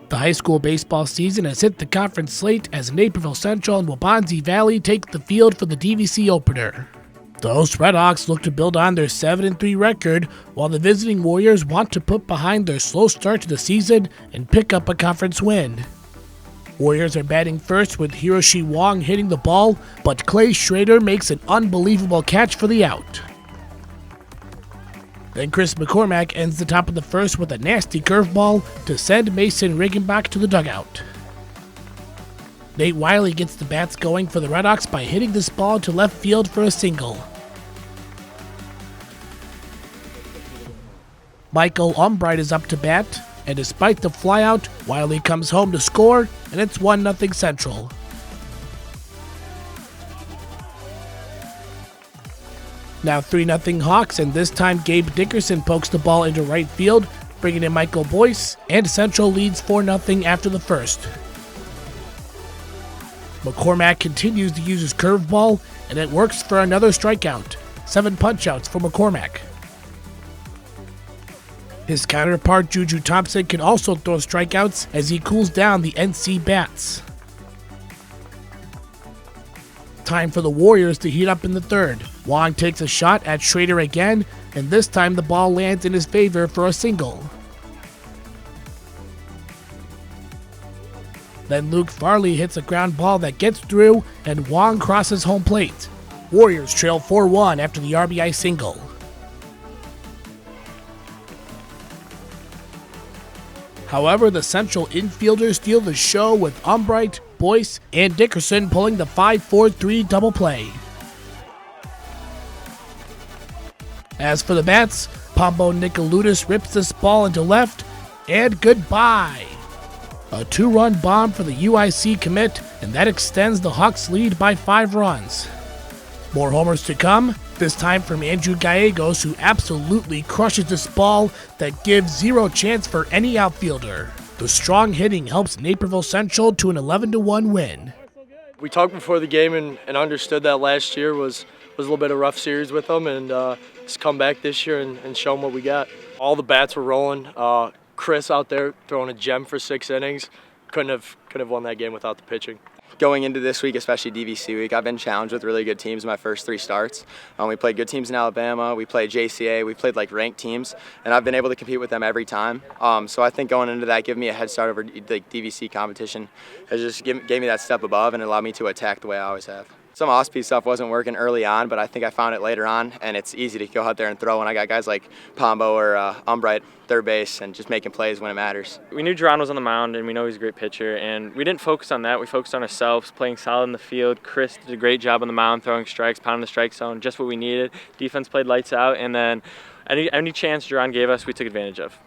The high school baseball season has hit the conference slate as Naperville Central and Waubonsie Valley take the field for the DVC opener. The host Redhawks look to build on their 7-3 record, while the visiting Warriors want to put behind their slow start to the season and pick up a conference win. Warriors are batting first with Hiroshy Wong hitting the ball, but Clay Schrader makes an unbelievable catch for the out. Then Chris McCormack ends the top of the first with a nasty curveball to send Mason Rigenbach to the dugout. Nate Wyllie gets the bats going for the Redhawks by hitting this ball to left field for a single. Micheal Umbright is up to bat, and despite the flyout, Wyllie comes home to score, and it's 1-0 Central. Now 3-0 Hawks, and this time Gabe Dickerson pokes the ball into right field, bringing in Michael Boyce, and Central leads 4-0 after the first. McCormack continues to use his curveball, and it works for another strikeout. 7 punchouts for McCormack. His counterpart Juju Thompson can also throw strikeouts as he cools down the NC bats. Time for the Warriors to heat up in the third. Wong takes a shot at Schrader again, and this time the ball lands in his favor for a single. Then Luke Farley hits a ground ball that gets through, and Wong crosses home plate. Warriors trail 4-1 after the RBI single. However, the Central infielders steal the show with Umbright, Boyce, and Dickerson pulling the 5-4-3 double play. As for the bats, Pombo Nicoludis rips this ball into left, and goodbye. A 2-run bomb for the UIC commit, and that extends the Hawks' lead by 5 runs. More homers to come, this time from Andrew Gallegos, who absolutely crushes this ball that gives zero chance for any outfielder. The strong hitting helps Naperville Central to an 11-1 win. We talked before the game and understood that last year was a little bit of a rough series with them, and just come back this year and show them what we got. All the bats were rolling. Chris out there throwing a gem for 6 innings. Couldn't have won that game without the pitching. Going into this week, especially DVC week, I've been challenged with really good teams in my first 3 starts. We played good teams in Alabama, we played JCA, we played like ranked teams, and I've been able to compete with them every time. So I think going into that gave me a head start over the DVC competition. It just gave me that step above and allowed me to attack the way I always have. Some off-speed stuff wasn't working early on, but I think I found it later on, and it's easy to go out there and throw when I got guys like Pombo or Umbright, third base, and just making plays when it matters. We knew Jerron was on the mound, and we know he's a great pitcher, and we didn't focus on that. We focused on ourselves, playing solid in the field. Chris did a great job on the mound, throwing strikes, pounding the strike zone, just what we needed. Defense played lights out, and then any chance Jerron gave us, we took advantage of.